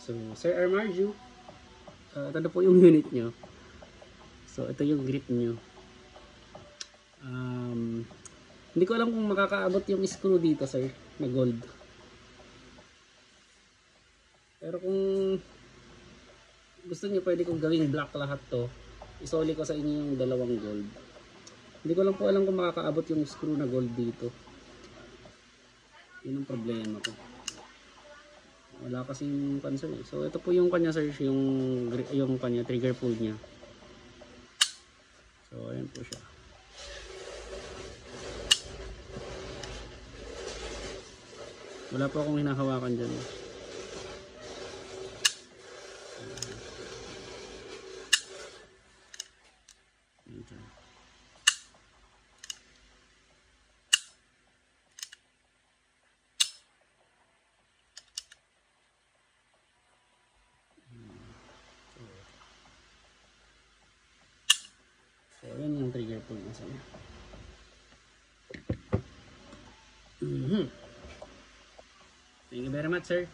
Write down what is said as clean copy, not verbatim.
So, Sir Armarju, ito na po yung unit nyo. So, ito yung grip nyo. Hindi ko alam kung makakaabot yung screw dito, sir, na gold. Pero kung gusto niyo, pwede kong gawing black lahat to. Isoli ko sa inyo yung dalawang gold. Hindi ko lang po alam kung makakaabot yung screw na gold dito. Yun ang problema ko. Wala kasing pansin eh. So ito po yung kanya, sir, yung kanya trigger pull niya. So ayan po siya. Wala po akong hinahawakan dyan. So ayan yung trigger pull niya, sir. Thank you very much, sir.